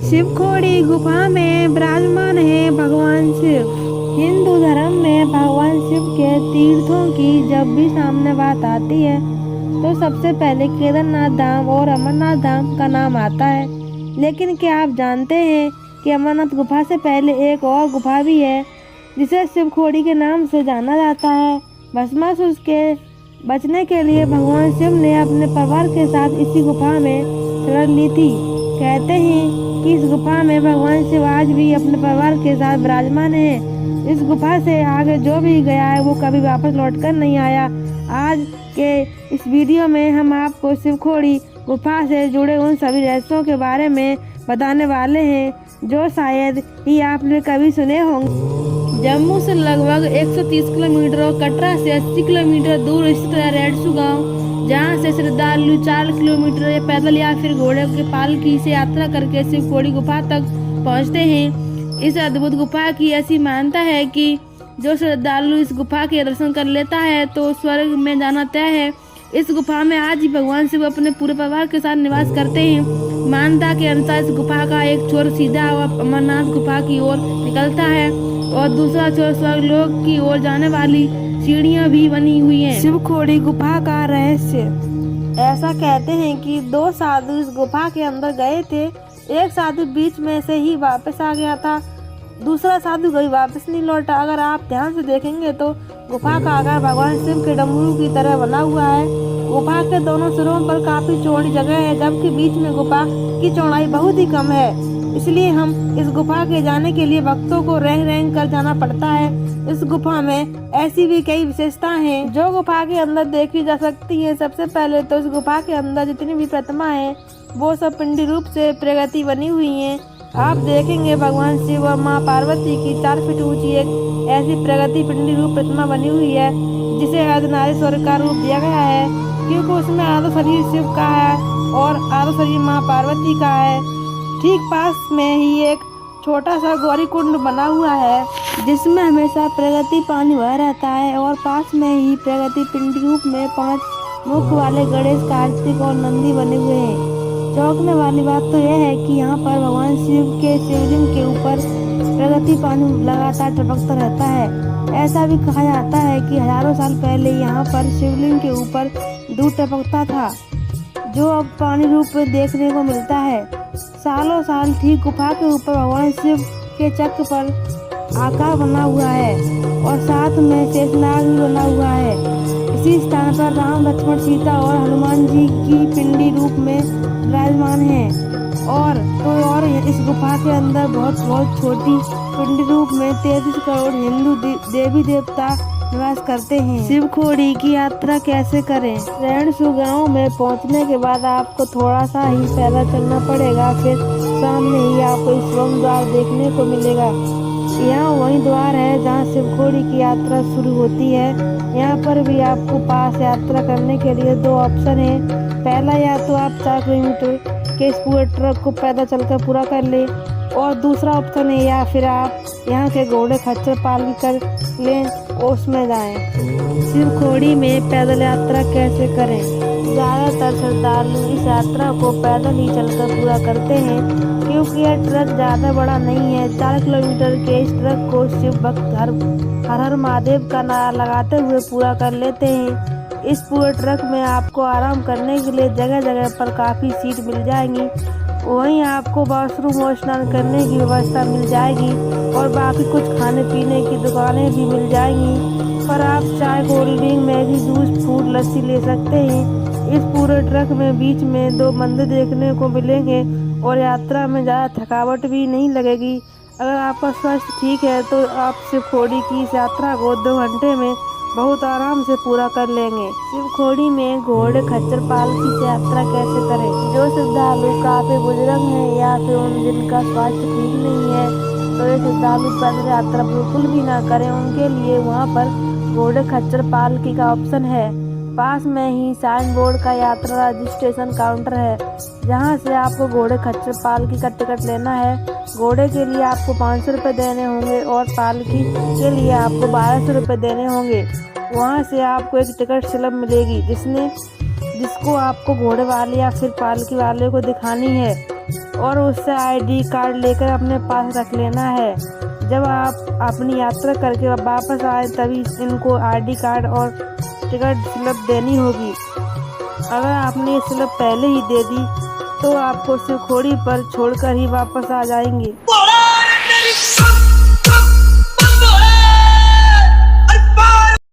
शिवखोड़ी गुफा में विराजमान है भगवान शिव। हिंदू धर्म में भगवान शिव के तीर्थों की जब भी सामने बात आती है तो सबसे पहले केदारनाथ धाम और अमरनाथ धाम का नाम आता है। लेकिन क्या आप जानते हैं कि अमरनाथ गुफा से पहले एक और गुफा भी है जिसे शिवखोड़ी के नाम से जाना जाता है। भस्मासुर के बचने के लिए भगवान शिव ने अपने परिवार के साथ इसी गुफा में शरण ली थी। कहते हैं कि इस गुफा में भगवान शिव आज भी अपने परिवार के साथ विराजमान है। इस गुफा से आगे जो भी गया है वो कभी वापस लौटकर नहीं आया। आज के इस वीडियो में हम आपको शिवखोड़ी गुफा से जुड़े उन सभी रहस्यों के बारे में बताने वाले हैं जो शायद ही आपने कभी सुने होंगे। जम्मू से लगभग 130 किलोमीटर और कटरा से 80 किलोमीटर दूर स्थित है रेडसू गाँव, जहाँ से श्रद्धालु 4 किलोमीटर या पैदल या फिर घोड़े के पालकी से यात्रा करके शिवखोड़ी गुफा तक पहुँचते हैं। इस अद्भुत गुफा की ऐसी मान्यता है कि जो श्रद्धालु इस गुफा के दर्शन कर लेता है तो स्वर्ग में जाना तय है। इस गुफा में आज ही भगवान शिव अपने पूरे परिवार के साथ निवास करते हैं। मान्यता के अनुसार इस गुफा का एक छोर सीधा अमरनाथ गुफा की ओर निकलता है और दूसरा छोर स्वर्गलोक की ओर जाने वाली सीढ़ियां भी बनी हुई हैं। शिवखोड़ी गुफा का रहस्य। ऐसा कहते हैं कि 2 साधु इस गुफा के अंदर गए थे। एक साधु बीच में से ही वापस आ गया था, दूसरा साधु कभी वापस नहीं लौटा। अगर आप ध्यान से देखेंगे तो गुफा का आकार भगवान शिव के डमरू की तरह बना हुआ है। गुफा के दोनों सिरों पर काफी चौड़ी जगह है, जबकि बीच में गुफा की चौड़ाई बहुत ही कम है। इसलिए हम इस गुफा के जाने के लिए भक्तों को रेंग रेंग कर जाना पड़ता है। इस गुफा में ऐसी भी कई विशेषताएं हैं जो गुफा के अंदर देखी जा सकती है। सबसे पहले तो इस गुफा के अंदर जितनी भी प्रतिमा है वो सब पिंडी रूप से प्रगति बनी हुई है। आप देखेंगे भगवान शिव और माँ पार्वती की 4 फीट ऊंची एक ऐसी प्रगति पिंडी रूप प्रतिमा बनी हुई है जिसे अर्धनारीश्वर का रूप दिया गया है, क्योंकि उसमें आधा शरीर शिव का है और आधा शरीर माँ पार्वती का है। ठीक पास में ही एक छोटा सा गौरी कुंड बना हुआ है जिसमें हमेशा प्रगति पानी बह रहता है और पास में ही प्रगति पिंडी रूप में 5 मुख वाले गणेश, कार्तिक और नंदी बने हुए हैं। चौंकने वाली बात तो यह है कि यहाँ पर भगवान शिव के शिवलिंग के ऊपर प्रगति पानी लगातार टपकता रहता है। ऐसा भी कहा जाता है कि हजारों साल पहले यहाँ पर शिवलिंग के ऊपर दूध टपकता था, जो अब पानी रूप में देखने को मिलता है। सालों साल ठीक गुफा के ऊपर भगवान शिव के चक्र पर आकार बना हुआ है और साथ में शेषनाग भी बना हुआ है। इसी स्थान पर राम, लक्ष्मण, सीता और हनुमान जी की पिंडी रूप में विराजमान है। और इस गुफा के अंदर बहुत छोटी पिंडी रूप में 33 करोड़ हिंदू देवी देवता निवास करते हैं। शिवखोड़ी की यात्रा कैसे करें? रेडसू गांव में पहुंचने के बाद आपको थोड़ा सा ही पैदल चलना पड़ेगा, फिर सामने ही आपको स्वर्ग द्वार देखने को मिलेगा। यहाँ वही द्वार है जहाँ शिवखोड़ी की यात्रा शुरू होती है। यहाँ पर भी आपको पास यात्रा करने के लिए 2 ऑप्शन है। पहला, या तो आप 4 किलोमीटर के इस पूरे ट्रक को पैदल चलकर पूरा कर ले, और दूसरा ऑप्शन है या फिर आप यहाँ के घोड़े खच्चर पालकी कर लें और उसमें जाएं। शिवखोड़ी में पैदल यात्रा कैसे करें? ज़्यादातर श्रद्धालु इस यात्रा को पैदल ही चलकर पूरा करते हैं, क्योंकि यह ट्रक ज़्यादा बड़ा नहीं है। 4 किलोमीटर के इस ट्रक को शिव भक्त हर हर महादेव का नारा लगाते हुए पूरा कर लेते हैं। इस पूरे ट्रक में आपको आराम करने के लिए जगह जगह पर काफ़ी सीट मिल जाएंगी। वहीं आपको वॉशरूम और स्नान करने की व्यवस्था मिल जाएगी और बाकी कुछ खाने पीने की दुकानें भी मिल जाएंगी। पर आप चाय, cold drink, Maggi, juice, fruit, lassi ले सकते हैं। इस पूरे ट्रक में बीच में 2 मंदिर देखने को मिलेंगे और यात्रा में ज़्यादा थकावट भी नहीं लगेगी। अगर आपका स्वास्थ्य ठीक है तो आप शिवखोड़ी की इस यात्रा को 2 घंटे में बहुत आराम से पूरा कर लेंगे। शिवखोड़ी में घोड़े खच्चर पालकी से यात्रा कैसे करें? जो श्रद्धालु काफी बुजुर्ग हैं या फिर जिनका स्वास्थ्य ठीक नहीं है तो ये श्रद्धालु पैदल यात्रा बिल्कुल भी ना करें। उनके लिए वहाँ पर घोड़े खच्चर पालकी का ऑप्शन है। पास में ही साइन बोर्ड का यात्रा रजिस्ट्रेशन काउंटर है, जहाँ से आपको घोड़े खच्चर पालकी का टिकट लेना है। घोड़े के लिए आपको 500 रुपये देने होंगे और पालकी के लिए आपको 1200 रुपये देने होंगे। वहाँ से आपको एक टिकट स्लिप मिलेगी जिसको आपको घोड़े वाले या फिर पालकी वाले को दिखानी है और उससे आईडी कार्ड लेकर अपने पास रख लेना है। जब आप अपनी यात्रा करके वापस आए तभी इनको आईडी कार्ड और टिकट स्लिप देनी होगी। अगर आपने ये स्लिप पहले ही दे दी तो आपको शिवखोड़ी पर छोड़कर ही वापस आ जाएंगे।